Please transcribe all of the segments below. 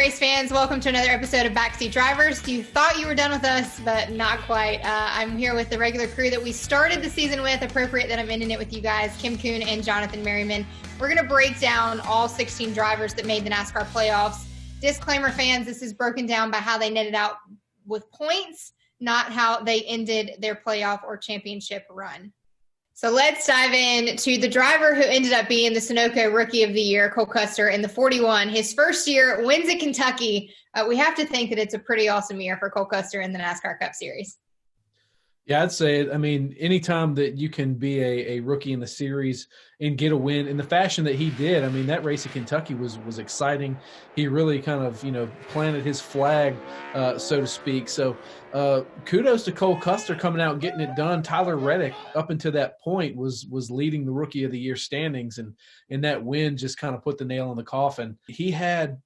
race fans, welcome to another episode of Backseat Drivers. You thought you were done with us, but not quite. I'm here with the regular crew that we started the season with, appropriate that I'm ending it with you guys, Kim Kuhn and Jonathan Merriman. We're going to break down all 16 drivers that made the NASCAR playoffs. Disclaimer fans, this is broken down by how they netted out with points, not how they ended their playoff or championship run. So let's dive in to the driver who ended up being the Sunoco Rookie of the Year, Cole Custer, in the 41. His first year, wins at Kentucky. We have to think that it's a pretty awesome year for Cole Custer in the NASCAR Cup Series. Yeah, I'd say, anytime that you can be a rookie in the series and get a win in the fashion that he did, that race at Kentucky was exciting. He really kind of, planted his flag, so to speak. So kudos to Cole Custer coming out and getting it done. Tyler Reddick, up until that point, was leading the Rookie of the Year standings, and that win just kind of put the nail in the coffin. He had,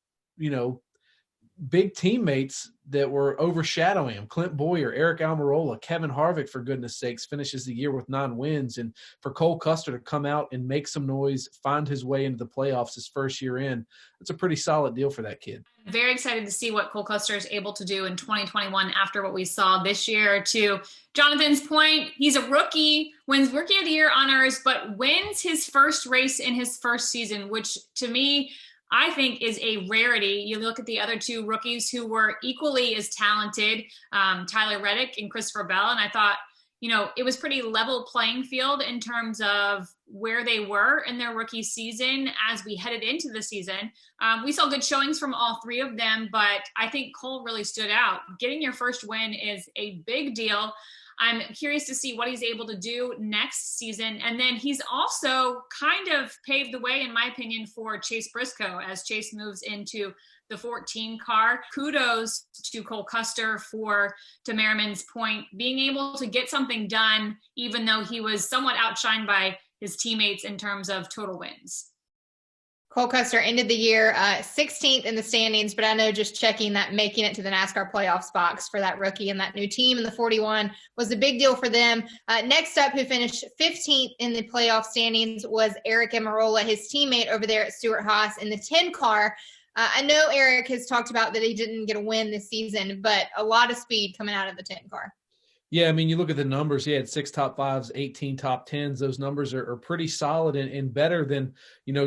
big teammates that were overshadowing him. Clint Boyer, Erik Amarola, Kevin Harvick, for goodness sakes, finishes the year with 9 wins. And for Cole Custer to come out and make some noise, find his way into the playoffs his first year in, it's a pretty solid deal for that kid. Very excited to see what Cole Custer is able to do in 2021 after what we saw this year. To Jonathan's point, he's a rookie, wins Rookie of the Year honors, but wins his first race in his first season, which to me, I think is a rarity. You look at the other two rookies who were equally as talented, Tyler Reddick and Christopher Bell, and I thought, it was pretty level playing field in terms of where they were in their rookie season as we headed into the season. We saw good showings from all three of them, but I think Cole really stood out. Getting your first win is a big deal. I'm curious to see what he's able to do next season. And then he's also kind of paved the way, in my opinion, for Chase Briscoe as Chase moves into the 14 car. Kudos to Cole Custer for, to Merriman's point, being able to get something done, even though he was somewhat outshined by his teammates in terms of total wins. Cole Custer ended the year 16th in the standings, but I know just checking that making it to the NASCAR playoffs box for that rookie and that new team in the 41 was a big deal for them. Next up, who finished 15th in the playoff standings, was Erik Amarola, his teammate over there at Stewart-Haas in the 10 car. I know Erik has talked about that he didn't get a win this season, but a lot of speed coming out of the 10 car. Yeah, you look at the numbers. He had 6 top 5s, 18 top 10s. Those numbers are pretty solid and better than,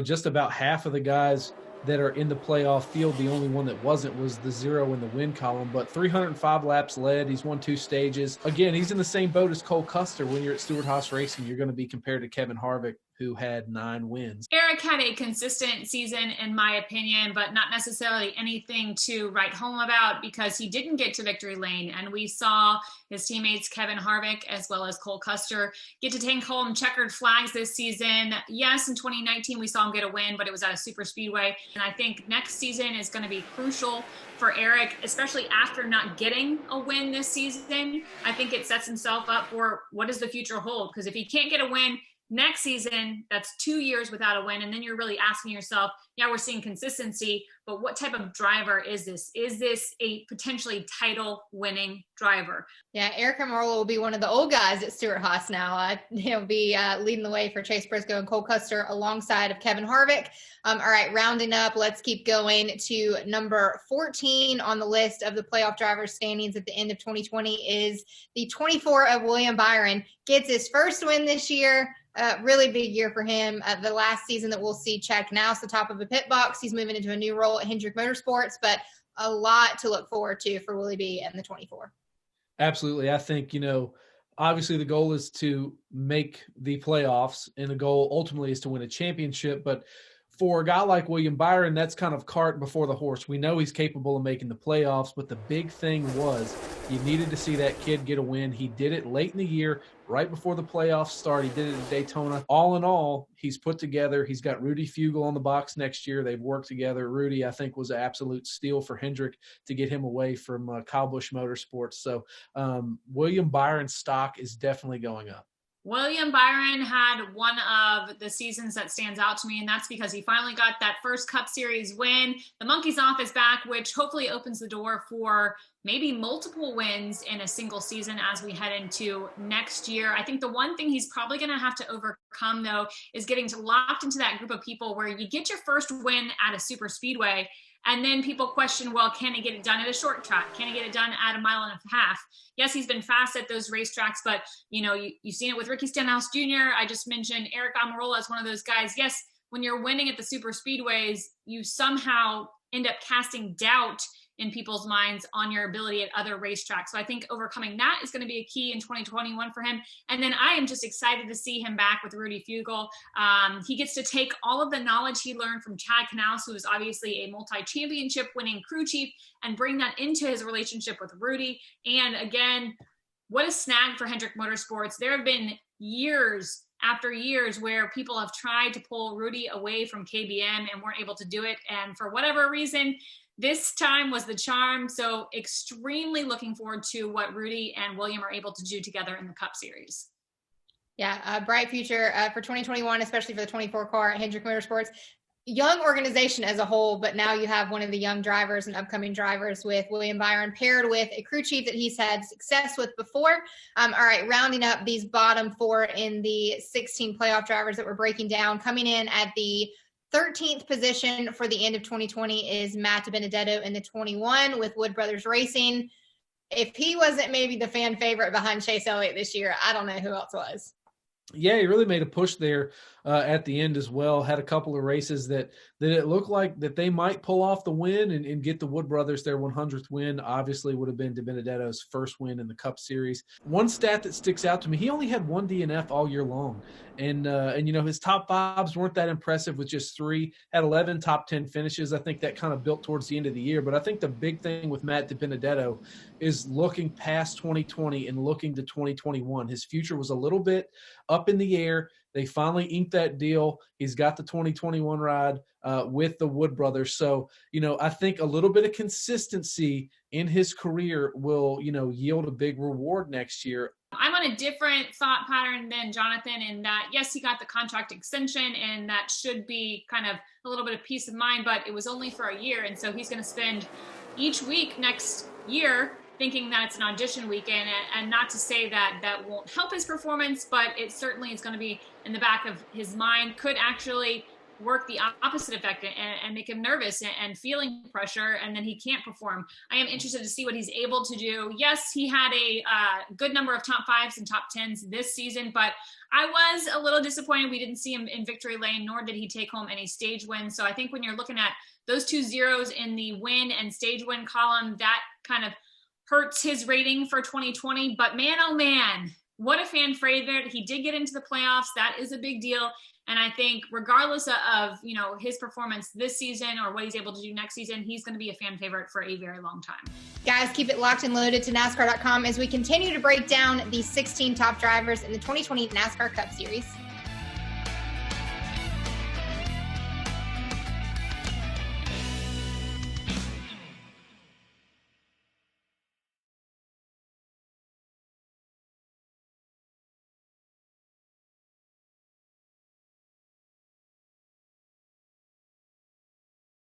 just about half of the guys that are in the playoff field. The only one that wasn't was the 0 in the win column, but 305 laps led. He's won 2 stages. Again, he's in the same boat as Cole Custer. When you're at Stewart-Haas Racing, you're going to be compared to Kevin Harvick, who had 9 wins. Erik had a consistent season, in my opinion, but not necessarily anything to write home about because he didn't get to victory lane. And we saw his teammates, Kevin Harvick, as well as Cole Custer, get to take home checkered flags this season. Yes, in 2019, we saw him get a win, but it was at a super speedway. And I think next season is going to be crucial for Erik, especially after not getting a win this season. I think it sets himself up for what does the future hold? Because if he can't get a win next season, that's 2 years without a win. And then you're really asking yourself, yeah, we're seeing consistency, but what type of driver is this? Is this a potentially title winning driver? Yeah, Erik Amarola will be one of the old guys at Stewart-Haas now. He'll be leading the way for Chase Briscoe and Cole Custer alongside of Kevin Harvick. All right, rounding up, let's keep going to number 14 on the list of the playoff drivers standings at the end of 2020 is the 24 of William Byron. Gets his first win this year. Really big year for him. The last season that we'll see check now is the top of the pit box. He's moving into a new role at Hendrick Motorsports, but a lot to look forward to for Willie B and the 24. Absolutely. I think, obviously the goal is to make the playoffs, and the goal ultimately is to win a championship. But for a guy like William Byron, that's kind of cart before the horse. We know he's capable of making the playoffs, but the big thing was you needed to see that kid get a win. He did it late in the year, right before the playoffs start. He did it at Daytona. All in all, he's put together. He's got Rudy Fugle on the box next year. They've worked together. Rudy, I think, was an absolute steal for Hendrick to get him away from Kyle Busch Motorsports. So William Byron's stock is definitely going up. William Byron had one of the seasons that stands out to me, and that's because he finally got that first Cup Series win. The monkey's off his back, which hopefully opens the door for maybe multiple wins in a single season as we head into next year. I think the one thing he's probably going to have to overcome, though, is getting locked into that group of people where you get your first win at a super speedway, And then people question, well, can he get it done at a short track? Can he get it done at 1.5 miles? Yes, he's been fast at those racetracks, but you've seen it with Ricky Stenhouse Jr. I just mentioned Erik Amarola is one of those guys. Yes, when you're winning at the super speedways, you somehow end up casting doubt in people's minds on your ability at other racetracks. So I think overcoming that is going to be a key in 2021 for him. And then I am just excited to see him back with Rudy Fugle. He gets to take all of the knowledge he learned from Chad Knaus, who is obviously a multi-championship winning crew chief, and bring that into his relationship with Rudy. And again, what a snag for Hendrick Motorsports. There have been years after years where people have tried to pull Rudy away from KBM and weren't able to do it. And for whatever reason, this time was the charm. So extremely looking forward to what Rudy and William are able to do together in the Cup Series. Yeah, a bright future for 2021, especially for the 24 car at Hendrick Motorsports. Young organization as a whole, but now you have one of the young drivers and upcoming drivers with William Byron paired with a crew chief that he's had success with before. All right, rounding up these bottom 4 in the 16 playoff drivers that we're breaking down, coming in at the 13th position for the end of 2020 is Matt DiBenedetto in the 21 with Wood Brothers Racing. If he wasn't maybe the fan favorite behind Chase Elliott this year, I don't know who else was. Yeah, he really made a push there at the end as well. Had a couple of races that it looked like that they might pull off the win and get the Wood Brothers their 100th win. Obviously would have been DiBenedetto's first win in the Cup Series. One stat that sticks out to me, he only had 1 DNF all year long. And his top 5s weren't that impressive with just 3. Had 11 top 10 finishes. I think that kind of built towards the end of the year. But I think the big thing with Matt DiBenedetto is looking past 2020 and looking to 2021. His future was a little bit up in the air. They finally inked that deal. He's got the 2021 ride with the Wood Brothers. So, I think a little bit of consistency in his career will, yield a big reward next year. I'm on a different thought pattern than Jonathan in that, yes, he got the contract extension and that should be kind of a little bit of peace of mind, but it was only for a year. And so he's going to spend each week next year thinking that it's an audition weekend, and not to say that that won't help his performance, but it certainly is going to be in the back of his mind, could actually work the opposite effect and make him nervous and feeling pressure, and then he can't perform. I am interested to see what he's able to do. Yes, he had a good number of top 5s and top 10s this season, but I was a little disappointed we didn't see him in victory lane, nor did he take home any stage wins. So I think when you're looking at those 2 zeros in the win and stage win column, that kind of hurts his rating for 2020. But man, oh man, what a fan favorite. He did get into the playoffs. That is a big deal. And I think regardless of his performance this season or what he's able to do next season, he's going to be a fan favorite for a very long time. Guys, keep it locked and loaded to NASCAR.com as we continue to break down the 16 top drivers in the 2020 NASCAR Cup Series.